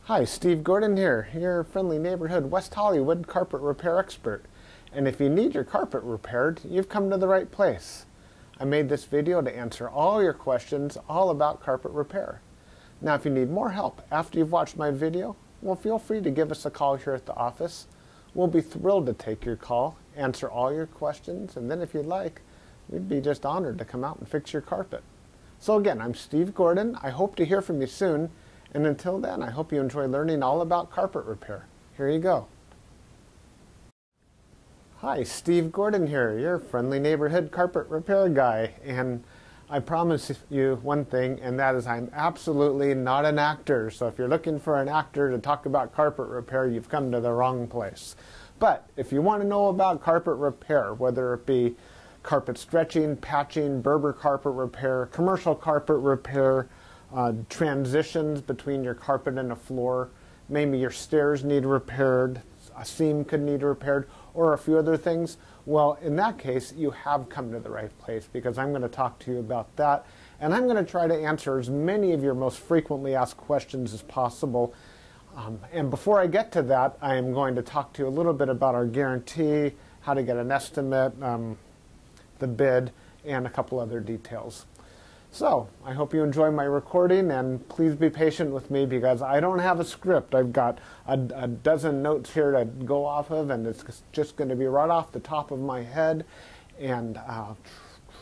Hi, Steve Gordon here, your friendly neighborhood West Hollywood carpet repair expert. And if you need your carpet repaired, you've come to the right place. I made this video to answer all your questions all about carpet repair. Now, if you need more help after you've watched my video, well, feel free to give us a call here at the office. We'll be thrilled to take your call, answer all your questions, and then if you'd like, we'd be just honored to come out and fix your carpet. So again, I'm Steve Gordon. I hope to hear from you soon. And until then, I hope you enjoy learning all about carpet repair. Here you go. Hi, Steve Gordon here, your friendly neighborhood carpet repair guy. And I promise you one thing, and that is I'm absolutely not an actor. So if you're looking for an actor to talk about carpet repair, you've come to the wrong place. But if you want to know about carpet repair, whether it be carpet stretching, patching, Berber carpet repair, commercial carpet repair, transitions between your carpet and a floor, maybe your stairs need repaired, a seam could need repaired, or a few other things, well, in that case, you have come to the right place because I'm going to talk to you about that, and I'm going to try to answer as many of your most frequently asked questions as possible. And before I get to that, I am going to talk to you a little bit about our guarantee, how to get an estimate, the bid, and a couple other details. So, I hope you enjoy my recording, and please be patient with me because I don't have a script. I've got a dozen notes here to go off of, and it's just going to be right off the top of my head, and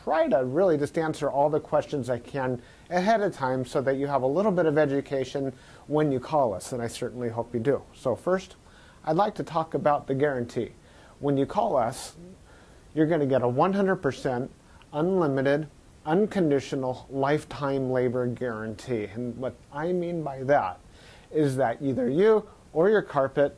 try to really just answer all the questions I can ahead of time so that you have a little bit of education when you call us, and I certainly hope you do. So first, I'd like to talk about the guarantee. When you call us, you're going to get a 100% unlimited unconditional lifetime labor guarantee. And what I mean by that is that either you or your carpet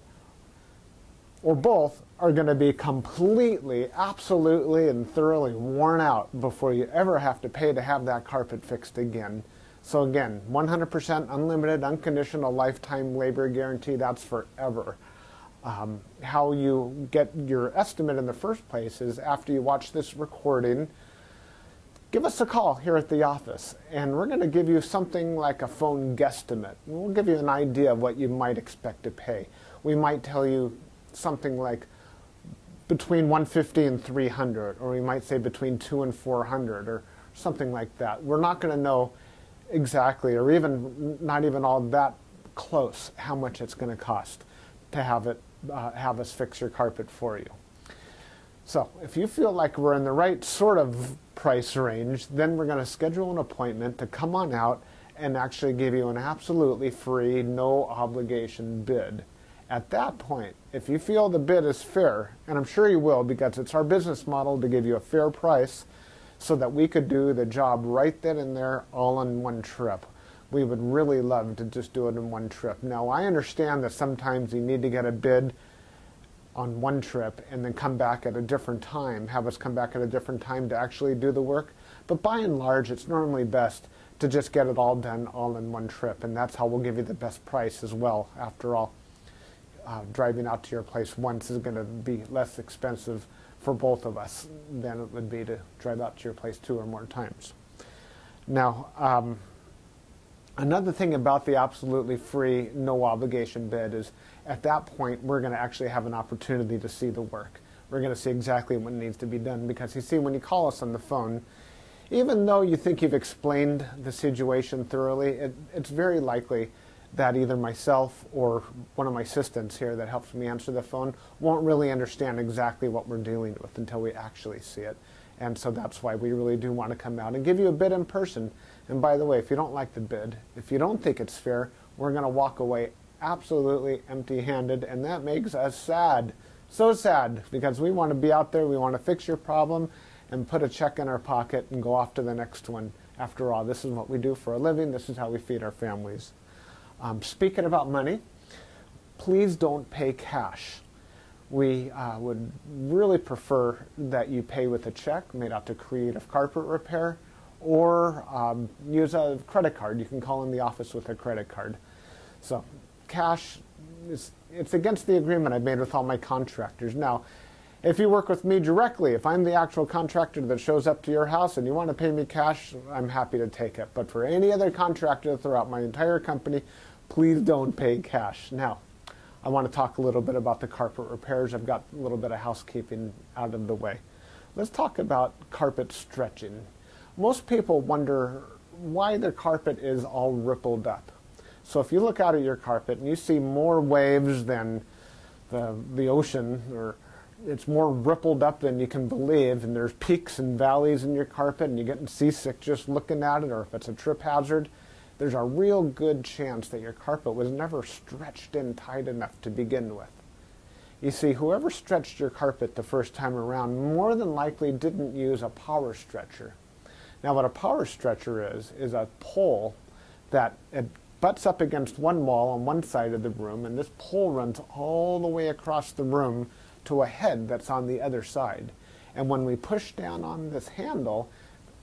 or both are going to be completely, absolutely, and thoroughly worn out before you ever have to pay to have that carpet fixed again. So again, 100% unlimited unconditional lifetime labor guarantee, that's forever. How you get your estimate in the first place is after you watch this recording, give us a call here at the office, and we're going to give you something like a phone guesstimate. We'll give you an idea of what you might expect to pay. We might tell you something like between $150 and $300, or we might say between $200 and $400, or something like that. We're not going to know exactly, or even not even all that close, how much it's going to cost to have us fix your carpet for you. So if you feel like we're in the right sort of price range, then we're going to schedule an appointment to come on out and actually give you an absolutely free, no obligation bid. At that point, if you feel the bid is fair, and I'm sure you will because it's our business model to give you a fair price so that we could do the job right then and there all in one trip. We would really love to just do it in one trip. Now, I understand that sometimes you need to get a bid on one trip and then come back at a different time, have us come back at a different time to actually do the work. But by and large, it's normally best to just get it all done all in one trip, and that's how we'll give you the best price as well. After all, driving out to your place once is going to be less expensive for both of us than it would be to drive out to your place 2 or more times. Now, another thing about the absolutely free, no obligation bid is at that point we're going to actually have an opportunity to see the work. We're going to see exactly what needs to be done because you see, when you call us on the phone, even though you think you've explained the situation thoroughly, it's very likely that either myself or one of my assistants here that helps me answer the phone won't really understand exactly what we're dealing with until we actually see it. And so that's why we really do want to come out and give you a bid in person. And by the way, if you don't like the bid, if you don't think it's fair, we're going to walk away absolutely empty-handed, and that makes us sad. So sad, because we want to be out there, we want to fix your problem, and put a check in our pocket and go off to the next one. After all, this is what we do for a living. This is how we feed our families. Speaking about money, please don't pay cash. We would really prefer that you pay with a check made out to Creative Carpet Repair, or use a credit card. You can call in the office with a credit card. So cash, it's against the agreement I've made with all my contractors. Now, if you work with me directly, if I'm the actual contractor that shows up to your house and you want to pay me cash, I'm happy to take it. But for any other contractor throughout my entire company, Please don't pay cash. Now, I want to talk a little bit about the carpet repairs. I've got a little bit of housekeeping out of the way. Let's talk about carpet stretching. Most people wonder why their carpet is all rippled up. So if you look out at your carpet and you see more waves than the ocean, or it's more rippled up than you can believe, and there's peaks and valleys in your carpet and you're getting seasick just looking at it, or if it's a trip hazard, there's a real good chance that your carpet was never stretched in tight enough to begin with. You see, whoever stretched your carpet the first time around more than likely didn't use a power stretcher. Now what a power stretcher is a pole that it butts up against one wall on one side of the room, and this pole runs all the way across the room to a head that's on the other side. And when we push down on this handle,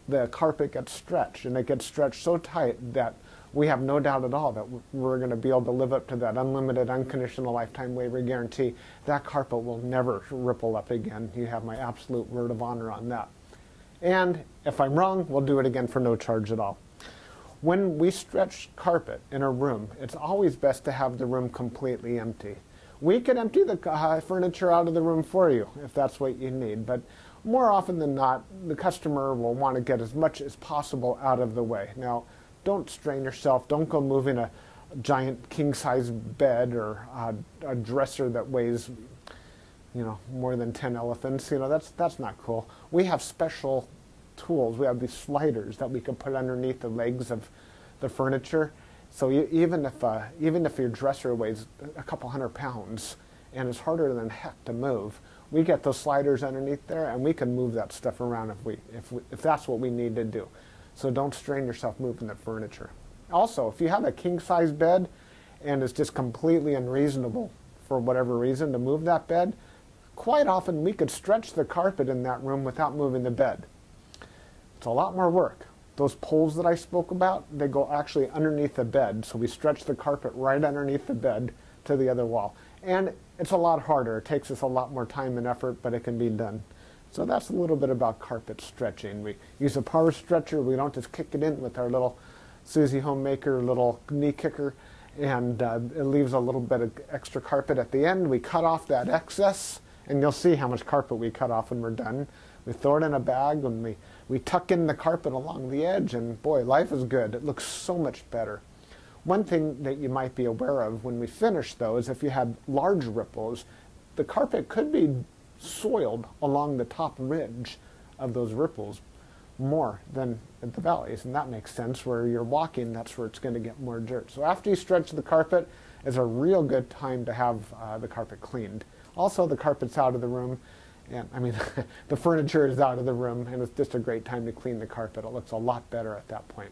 the carpet gets stretched, and it gets stretched so tight that we have no doubt at all that we're going to be able to live up to that unlimited, unconditional lifetime waiver guarantee. That carpet will never ripple up again. You have my absolute word of honor on that. And if I'm wrong, we'll do it again for no charge at all. When we stretch carpet in a room, it's always best to have the room completely empty. We can empty the furniture out of the room for you if that's what you need, but more often than not, the customer will want to get as much as possible out of the way. Now, don't strain yourself. Don't go moving a giant king-size bed or a dresser that weighs, more than 10 elephants. That's not cool. We have special tools. We have these sliders that we can put underneath the legs of the furniture. So even if your dresser weighs a couple hundred pounds and is harder than heck to move, we get those sliders underneath there, and we can move that stuff around if that's what we need to do. So don't strain yourself moving the furniture. Also, if you have a king-size bed and it's just completely unreasonable for whatever reason to move that bed, quite often we could stretch the carpet in that room without moving the bed. It's a lot more work. Those poles that I spoke about, they go actually underneath the bed, so we stretch the carpet right underneath the bed to the other wall. And it's a lot harder. It takes us a lot more time and effort, but it can be done. So that's a little bit about carpet stretching. We use a power stretcher. We don't just kick it in with our little Susie Homemaker little knee kicker, and it leaves a little bit of extra carpet at the end. We cut off that excess, and you'll see how much carpet we cut off when we're done. We throw it in a bag, and we tuck in the carpet along the edge, and boy, life is good. It looks so much better. One thing that you might be aware of when we finish, though, is if you had large ripples, the carpet could be soiled along the top ridge of those ripples more than at the valleys, and that makes sense. Where you're walking, that's where it's going to get more dirt. So after you stretch the carpet is a real good time to have the carpet cleaned. Also, the carpet's out of the room, and the furniture is out of the room, and it's just a great time to clean the carpet. It looks a lot better at that point.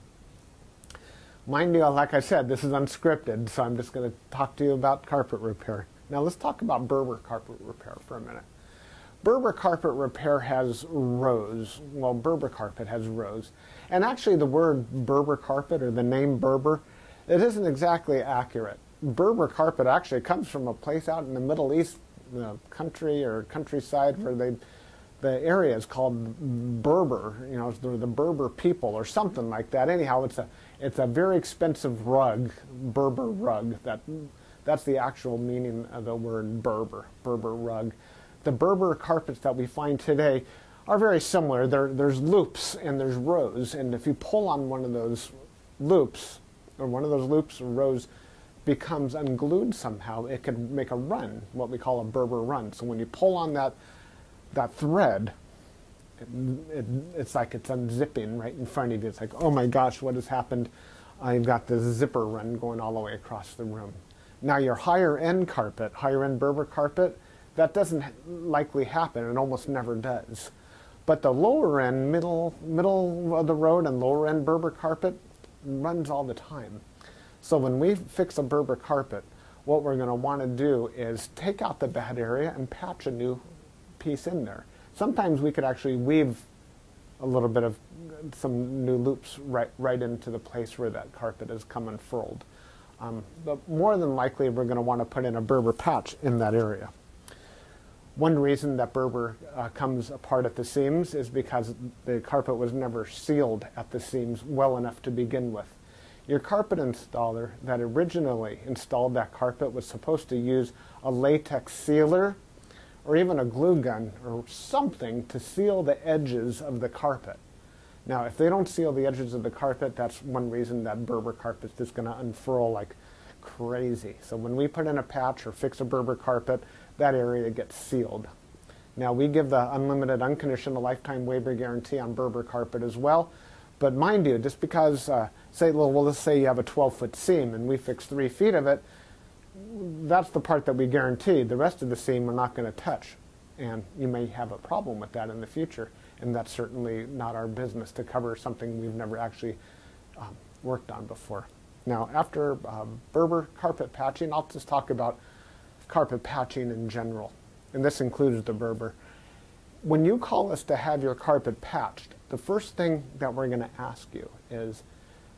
Mind you, like I said, this is unscripted, so I'm just going to talk to you about carpet repair. Now let's talk about Berber carpet repair for a minute. Berber carpet repair has rows. Well, Berber carpet has rows. And actually the word Berber carpet, or the name Berber, it isn't exactly accurate. Berber carpet actually comes from a place out in the Middle East, country or countryside, where the area is called Berber. The Berber people or something like that. Anyhow, it's a very expensive rug, Berber rug. That's the actual meaning of the word Berber rug. The Berber carpets that we find today are very similar. There's loops and there's rows, and if you pull on one of those loops, or rows becomes unglued somehow, it could make a run, what we call a Berber run. So when you pull on that thread, it's like it's unzipping right in front of you. It's like, oh my gosh, what has happened? I've got this zipper run going all the way across the room. Now your higher end Berber carpet, that doesn't likely happen. It almost never does. But the lower end, middle of the road and lower end Berber carpet runs all the time. So when we fix a Berber carpet, what we're going to want to do is take out the bad area and patch a new piece in there. Sometimes we could actually weave a little bit of some new loops right into the place where that carpet is come unfurled. But more than likely, we're going to want to put in a Berber patch in that area. One reason that Berber comes apart at the seams is because the carpet was never sealed at the seams well enough to begin with. Your carpet installer that originally installed that carpet was supposed to use a latex sealer or even a glue gun or something to seal the edges of the carpet. Now, if they don't seal the edges of the carpet, that's one reason that Berber carpet is just going to unfurl like crazy. So when we put in a patch or fix a Berber carpet, that area gets sealed. Now, we give the unlimited, unconditional lifetime waiver guarantee on Berber carpet as well. But mind you, just because, let's say you have a 12-foot seam and we fix 3 feet of it, that's the part that we guarantee. The rest of the seam we're not going to touch. And you may have a problem with that in the future. And that's certainly not our business to cover something we've never actually worked on before. Now, after Berber carpet patching, I'll just talk about carpet patching in general. And this includes the Berber. When you call us to have your carpet patched, the first thing that we're going to ask you is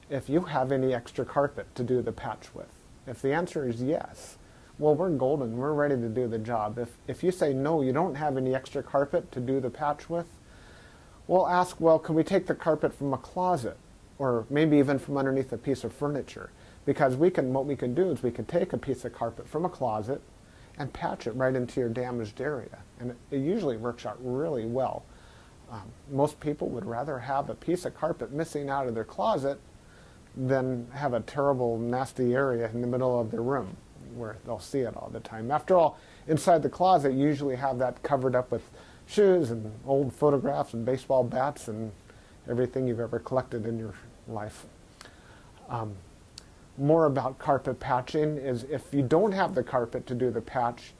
if you have any extra carpet to do the patch with. If the answer is yes, well, we're golden. We're ready to do the job. If you say no, you don't have any extra carpet to do the patch with, we'll ask, well, can we take the carpet from a closet or maybe even from underneath a piece of furniture? Because what we can do is we can take a piece of carpet from a closet and patch it right into your damaged area. And it usually works out really well. Most people would rather have a piece of carpet missing out of their closet than have a terrible, nasty area in the middle of their room where they'll see it all the time. After all, inside the closet, you usually have that covered up with shoes and old photographs and baseball bats and everything you've ever collected in your life. More about carpet patching is if you don't have the carpet to do the patch,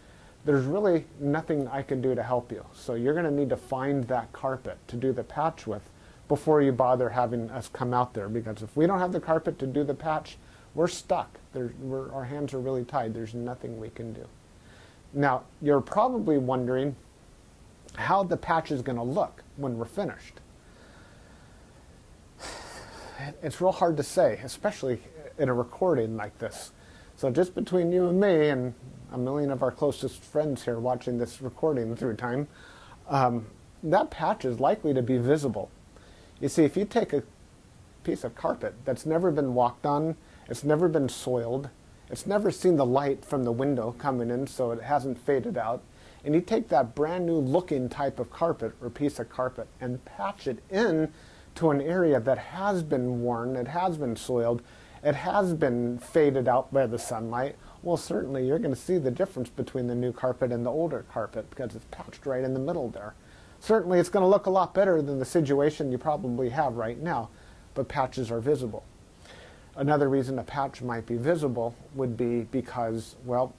there's really nothing I can do to help you. So you're going to need to find that carpet to do the patch with before you bother having us come out there. Because if we don't have the carpet to do the patch, we're stuck. Our hands are really tied. There's nothing we can do. Now, you're probably wondering how the patch is going to look when we're finished. It's real hard to say, especially in a recording like this. So just between you and me and a million of our closest friends here watching this recording through time, that patch is likely to be visible. You see, if you take a piece of carpet that's never been walked on, it's never been soiled, it's never seen the light from the window coming in so it hasn't faded out, and you take that brand new looking type of carpet or piece of carpet and patch it in to an area that has been worn, it has been soiled, it has been faded out by the sunlight, well, certainly you're going to see the difference between the new carpet and the older carpet because it's patched right in the middle there. Certainly it's going to look a lot better than the situation you probably have right now, but patches are visible. Another reason a patch might be visible would be because, well,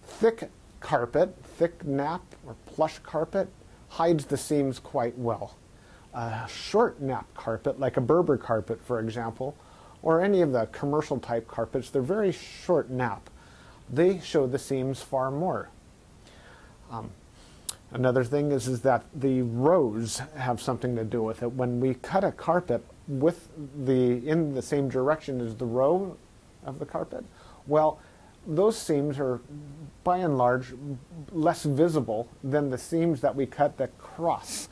thick carpet, thick nap or plush carpet hides the seams quite well. A short nap carpet, like a Berber carpet, for example, or any of the commercial type carpets, they're very short nap. They show the seams far more. Another thing is that the rows have something to do with it. When we cut a carpet in the same direction as the row of the carpet, well, those seams are by and large less visible than the seams that we cut that cross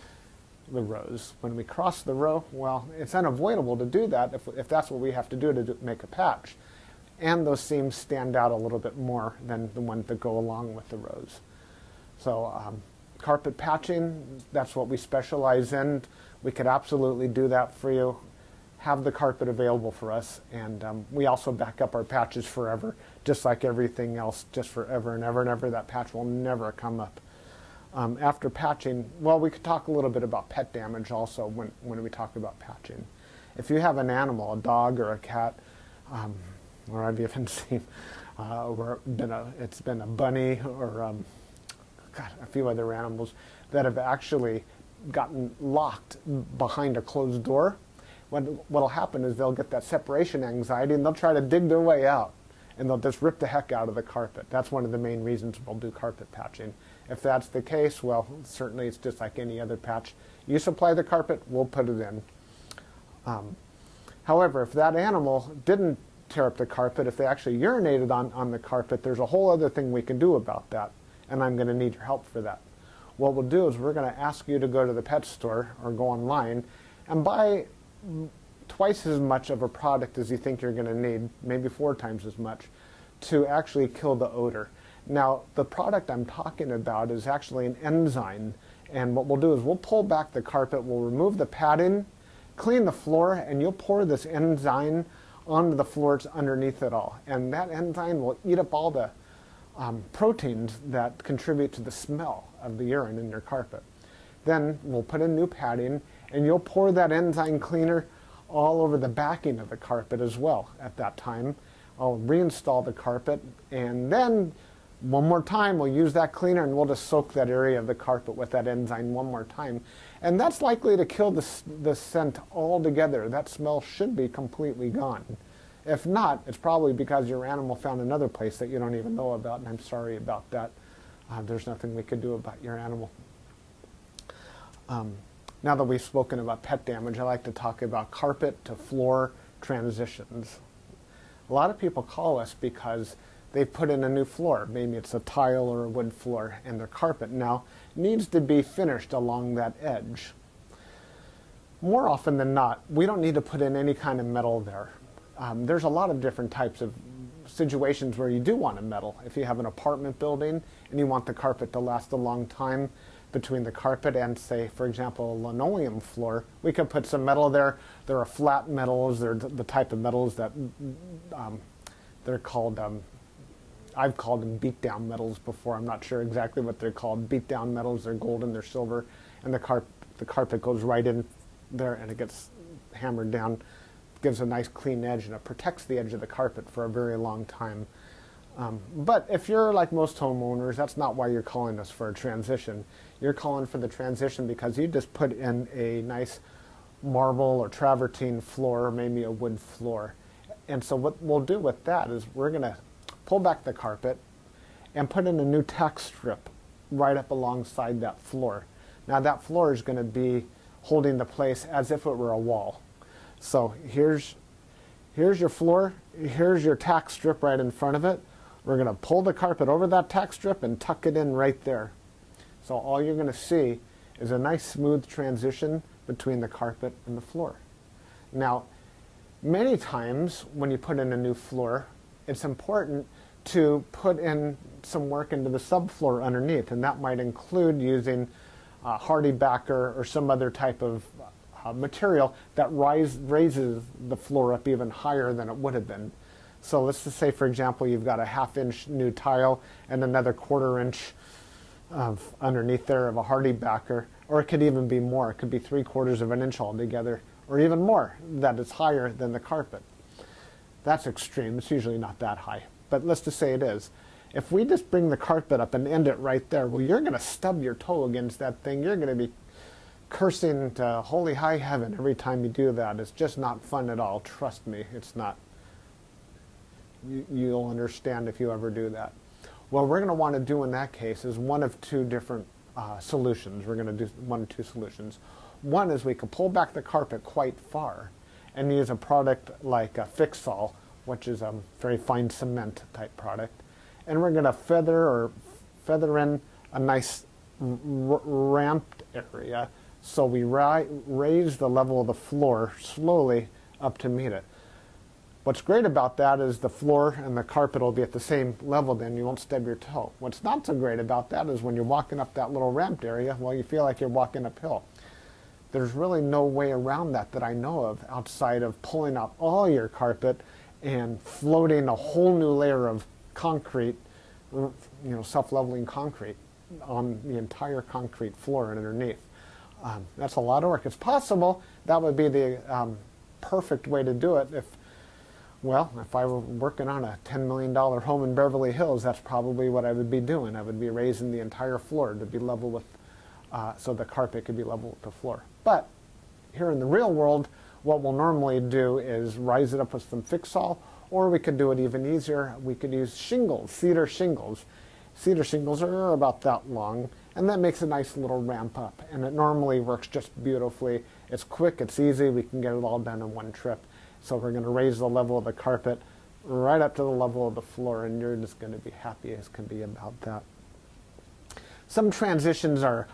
the rows. When we cross the row, well, it's unavoidable to do that if that's what we have to do to make a patch. And those seams stand out a little bit more than the ones that go along with the rows. So carpet patching, that's what we specialize in. We could absolutely do that for you. Have the carpet available for us, and we also back up our patches forever, just like everything else, just forever and ever and ever. That patch will never come up. After patching, well, we could talk a little bit about pet damage also when we talk about patching. If you have an animal, a dog or a cat, or I've even seen it's been a bunny or a few other animals that have actually gotten locked behind a closed door. What'll happen is they'll get that separation anxiety and they'll try to dig their way out and they'll just rip the heck out of the carpet. That's one of the main reasons we'll do carpet patching. If that's the case, well, certainly it's just like any other patch. You supply the carpet, we'll put it in. However, if that animal didn't tear up the carpet, if they actually urinated on the carpet, there's a whole other thing we can do about that, and I'm going to need your help for that. What we'll do is we're going to ask you to go to the pet store or go online and buy twice as much of a product as you think you're going to need, maybe 4 times as much, to actually kill the odor. Now, the product I'm talking about is actually an enzyme, and what we'll do is we'll pull back the carpet, we'll remove the padding, clean the floor, and you'll pour this enzyme onto the floors underneath it all. And that enzyme will eat up all the proteins that contribute to the smell of the urine in your carpet. Then we'll put in new padding, and you'll pour that enzyme cleaner all over the backing of the carpet as well at that time. I'll reinstall the carpet, and then one more time we'll use that cleaner, and we'll just soak that area of the carpet with that enzyme one more time. And that's likely to kill the scent altogether. That smell should be completely gone. If not, it's probably because your animal found another place that you don't even know about, and I'm sorry about that. There's nothing we could do about your animal. Now that we've spoken about pet damage, I like to talk about carpet to floor transitions. A lot of people call us because they put in a new floor. Maybe it's a tile or a wood floor, and their carpet now needs to be finished along that edge. More often than not, we don't need to put in any kind of metal there. There's a lot of different types of situations where you do want a metal. If you have an apartment building and you want the carpet to last a long time between the carpet and, say, for example, a linoleum floor, we could put some metal there. There are flat metals. They're the type of metals that they're called, I've called them beat-down metals before. I'm not sure exactly what they're called. Beat-down metals, they're golden, they're silver, and the carpet goes right in there and it gets hammered down. Gives a nice clean edge, and it protects the edge of the carpet for a very long time. But if you're like most homeowners, that's not why you're calling us for a transition. You're calling for the transition because you just put in a nice marble or travertine floor, or maybe a wood floor. And so what we'll do with that is we're going to pull back the carpet and put in a new tack strip right up alongside that floor. Now that floor is going to be holding the place as if it were a wall. So here's your floor, here's your tack strip right in front of it. We're going to pull the carpet over that tack strip and tuck it in right there. So all you're going to see is a nice smooth transition between the carpet and the floor. Now, many times when you put in a new floor, it's important to put in some work into the subfloor underneath, and that might include using HardieBacker or some other type of material that raises the floor up even higher than it would have been. So let's just say, for example, you've got a 1/2 inch new tile and another 1/4 inch of underneath there of a HardieBacker, or it could even be more. It could be 3/4 of an inch altogether, or even more, that is higher than the carpet. That's extreme. It's usually not that high, but let's just say it is. If we just bring the carpet up and end it right there, well, you're going to stub your toe against that thing. You're going to be cursing to holy high heaven every time you do that. It's just not fun at all. Trust me, it's not. You'll understand if you ever do that. What we're going to want to do in that case is one of two different solutions. We're going to do one of two solutions. One is we can pull back the carpet quite far and use a product like a Fixall, which is a very fine cement type product. And we're going to feather in a nice ramped area, so we raise the level of the floor slowly up to meet it. What's great about that is the floor and the carpet will be at the same level, then you won't stub your toe. What's not so great about that is when you're walking up that little ramped area, well, you feel like you're walking uphill. There's really no way around that I know of outside of pulling out all your carpet and floating a whole new layer of concrete, self-leveling concrete on the entire concrete floor and underneath. That's a lot of work. It's possible that would be the perfect way to do it if I were working on a $10 million home in Beverly Hills. That's probably what I would be doing. I would be raising the entire floor to be level with, so the carpet could be level with the floor. But here in the real world, what we'll normally do is rise it up with some Fixall, or we could do it even easier. We could use shingles, cedar shingles. Cedar shingles are about that long, and that makes a nice little ramp up, and it normally works just beautifully. It's quick, it's easy, we can get it all done in one trip. So we're going to raise the level of the carpet right up to the level of the floor, and you're just going to be happy as can be about that. Some transitions are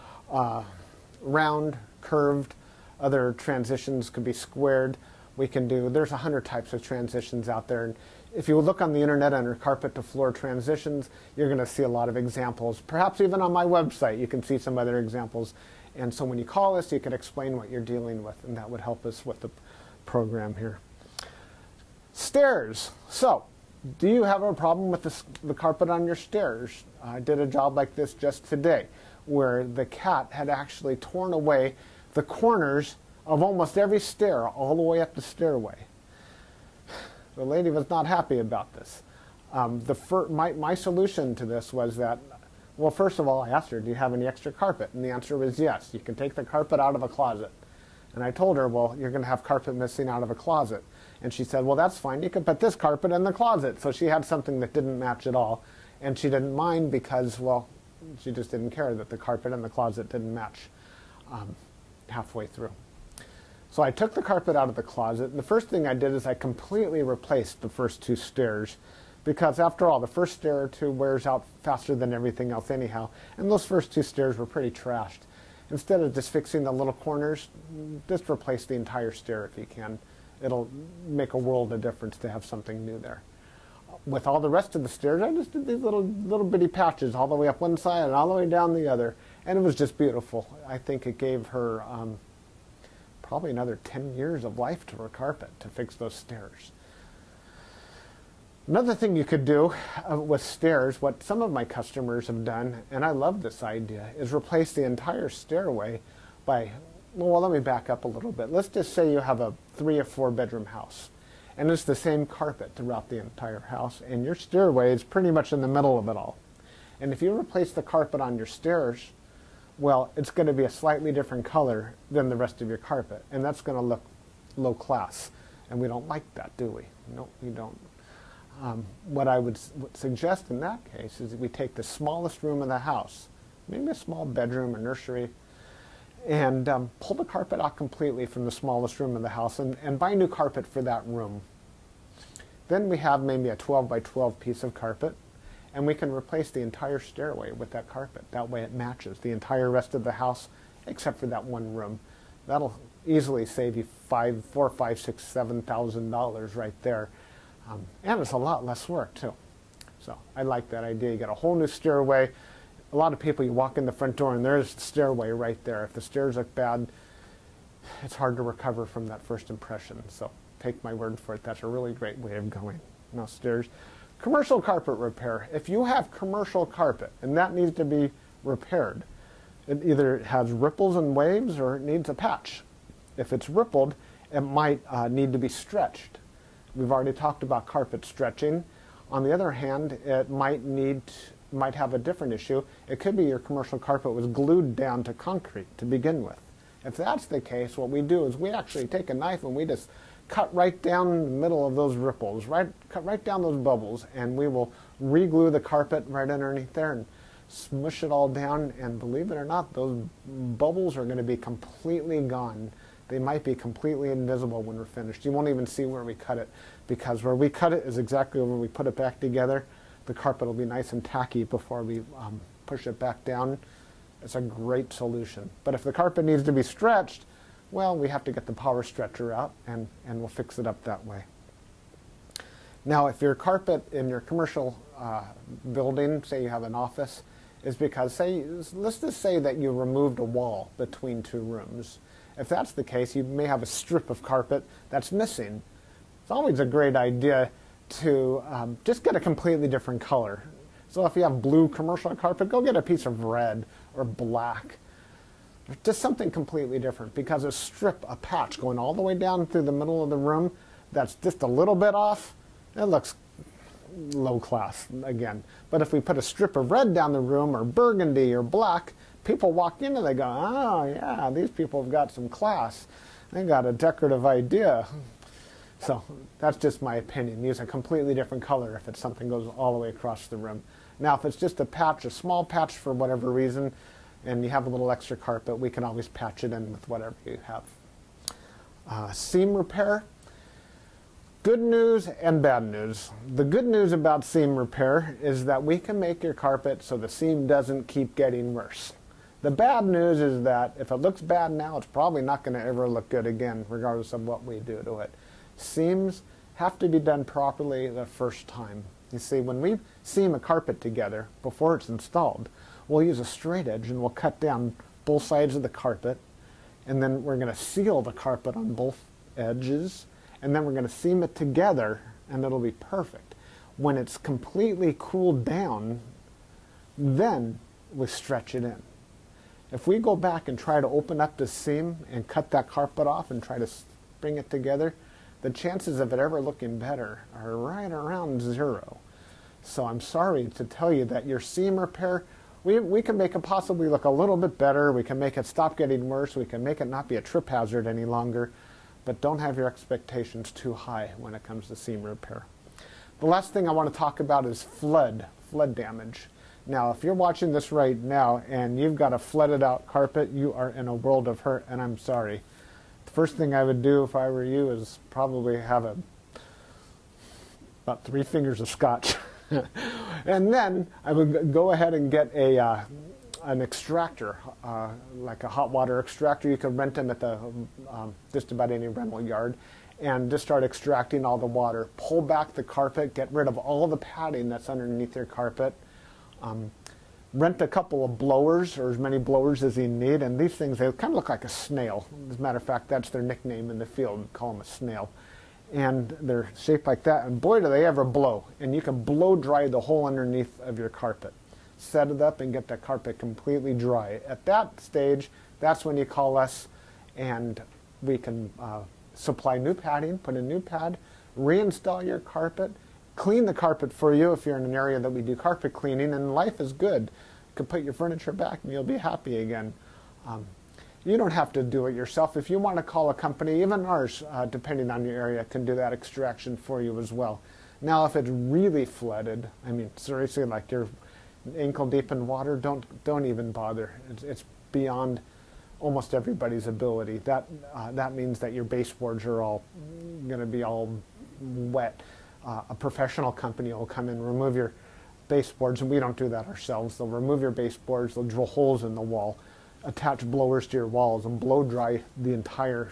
round, curved. Other transitions could be squared. We can do, there's 100 types of transitions out there. And if you look on the internet under carpet to floor transitions, you're going to see a lot of examples. Perhaps even on my website, you can see some other examples. And so when you call us, you can explain what you're dealing with, and that would help us with the program here. Stairs. So, do you have a problem with the carpet on your stairs? I did a job like this just today, where the cat had actually torn away the corners of almost every stair all the way up the stairway. The lady was not happy about this. My solution to this was that, well, first of all, I asked her, do you have any extra carpet? And the answer was yes. You can take the carpet out of a closet. And I told her, well, you're going to have carpet missing out of a closet. And she said, well, that's fine. You can put this carpet in the closet. So she had something that didn't match at all. And she didn't mind because, well, she just didn't care that the carpet in the closet didn't match halfway through. So I took the carpet out of the closet, and the first thing I did is I completely replaced the first two stairs, because after all, the first stair or two wears out faster than everything else anyhow, and those first two stairs were pretty trashed. Instead of just fixing the little corners, just replace the entire stair if you can. It'll make a world of difference to have something new there. With all the rest of the stairs, I just did these little bitty patches all the way up one side and all the way down the other, and it was just beautiful. I think it gave her probably another 10 years of life to her carpet to fix those stairs. Another thing you could do with stairs, what some of my customers have done, and I love this idea, is replace the entire stairway by, well, let me back up a little bit. Let's just say you have a 3 or 4 bedroom house, and it's the same carpet throughout the entire house, and your stairway is pretty much in the middle of it all. And if you replace the carpet on your stairs, well, it's going to be a slightly different color than the rest of your carpet, and that's going to look low class, and we don't like that, do we? No, we don't. What I would suggest in that case is that we take the smallest room in the house, maybe a small bedroom or nursery, and pull the carpet out completely from the smallest room in the house and buy new carpet for that room. Then we have maybe a 12 by 12 piece of carpet, and we can replace the entire stairway with that carpet. That way it matches the entire rest of the house except for that one room. That'll easily save you $4,000, $5,000, $6,000, $7,000 right there. And it's a lot less work too. So I like that idea. You got a whole new stairway. A lot of people, you walk in the front door and there's the stairway right there. If the stairs look bad, it's hard to recover from that first impression. So take my word for it. That's a really great way of going. Now stairs. Commercial carpet repair. If you have commercial carpet and that needs to be repaired, it either has ripples and waves or it needs a patch. If it's rippled, it might need to be stretched. We've already talked about carpet stretching. On the other hand, it might have a different issue. It could be your commercial carpet was glued down to concrete to begin with. If that's the case, what we do is we actually take a knife and we just cut right down the middle of those ripples, cut right down those bubbles, and we will re-glue the carpet right underneath there and smush it all down, and believe it or not, those bubbles are going to be completely gone. They might be completely invisible when we're finished. You won't even see where we cut it, because where we cut it is exactly where we put it back together. The carpet will be nice and tacky before we push it back down. It's a great solution. But if the carpet needs to be stretched, well, we have to get the power stretcher out, and we'll fix it up that way. Now, if your carpet in your commercial building, say you have an office, is because, let's just say that you removed a wall between two rooms. If that's the case, you may have a strip of carpet that's missing. It's always a great idea to just get a completely different color. So if you have blue commercial carpet, go get a piece of red or black. Just something completely different, because a patch going all the way down through the middle of the room that's just a little bit off, it looks low class again. But if we put a strip of red down the room, or burgundy or black, people walk in and they go, oh yeah, these people have got some class. They got a decorative idea. So that's just my opinion. Use a completely different color if it's something goes all the way across the room. Now if it's just a patch, a small patch for whatever reason, and you have a little extra carpet, we can always patch it in with whatever you have. Seam repair. Good news and bad news. The good news about seam repair is that we can make your carpet so the seam doesn't keep getting worse. The bad news is that if it looks bad now, it's probably not going to ever look good again, regardless of what we do to it. Seams have to be done properly the first time. You see, when we seam a carpet together before it's installed, we'll use a straight edge and we'll cut down both sides of the carpet, and then we're going to seal the carpet on both edges, and then we're going to seam it together, and it'll be perfect. When it's completely cooled down, then we stretch it in. If we go back and try to open up the seam and cut that carpet off and try to bring it together, the chances of it ever looking better are right around 0. So I'm sorry to tell you that your seam repair, we can make it possibly look a little bit better. We can make it stop getting worse. We can make it not be a trip hazard any longer. But don't have your expectations too high when it comes to seam repair. The last thing I want to talk about is flood damage. Now, if you're watching this right now and you've got a flooded out carpet, you are in a world of hurt, and I'm sorry. The first thing I would do if I were you is probably have about 3 fingers of scotch. And then I would go ahead and get an extractor, like a hot water extractor. You can rent them at the just about any rental yard, and just start extracting all the water. Pull back the carpet, get rid of all the padding that's underneath your carpet. Rent a couple of blowers, or as many blowers as you need, and these things, they kind of look like a snail. As a matter of fact, that's their nickname in the field. We call them a snail. And they're shaped like that, and boy do they ever blow. And you can blow dry the whole underneath of your carpet. Set it up and get the carpet completely dry. At that stage, that's when you call us, and we can supply new padding, put a new pad, reinstall your carpet, clean the carpet for you if you're in an area that we do carpet cleaning, and life is good. You can put your furniture back and you'll be happy again. You don't have to do it yourself. If you want to call a company, even ours, depending on your area, can do that extraction for you as well. Now, if it's really flooded, I mean, seriously, like you're ankle deep in water, don't even bother. It's beyond almost everybody's ability. That means that your baseboards are all going to be all wet. A professional company will come in, remove your baseboards, and we don't do that ourselves. They'll remove your baseboards, they'll drill holes in the wall, attach blowers to your walls, and blow dry the entire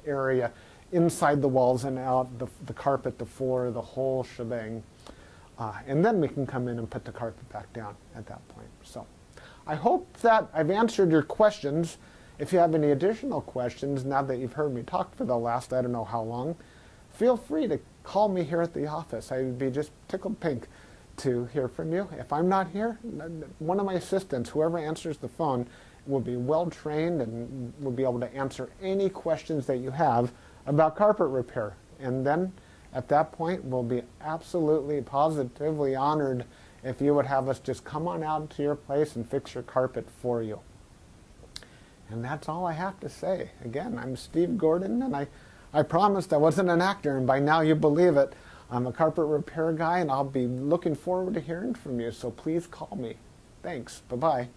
area, inside the walls and out, the carpet, the floor, the whole shebang. And then we can come in and put the carpet back down at that point. So I hope that I've answered your questions. If you have any additional questions, now that you've heard me talk for the last I don't know how long, feel free to call me here at the office. I would be just tickled pink to hear from you. If I'm not here, one of my assistants, whoever answers the phone, will be well trained and will be able to answer any questions that you have about carpet repair. And then at that point, we'll be absolutely positively honored if you would have us just come on out to your place and fix your carpet for you. And that's all I have to say. Again, I'm Steve Gordon, and I promised I wasn't an actor, and by now you believe it. I'm a carpet repair guy, and I'll be looking forward to hearing from you, so please call me. Thanks. Bye-bye.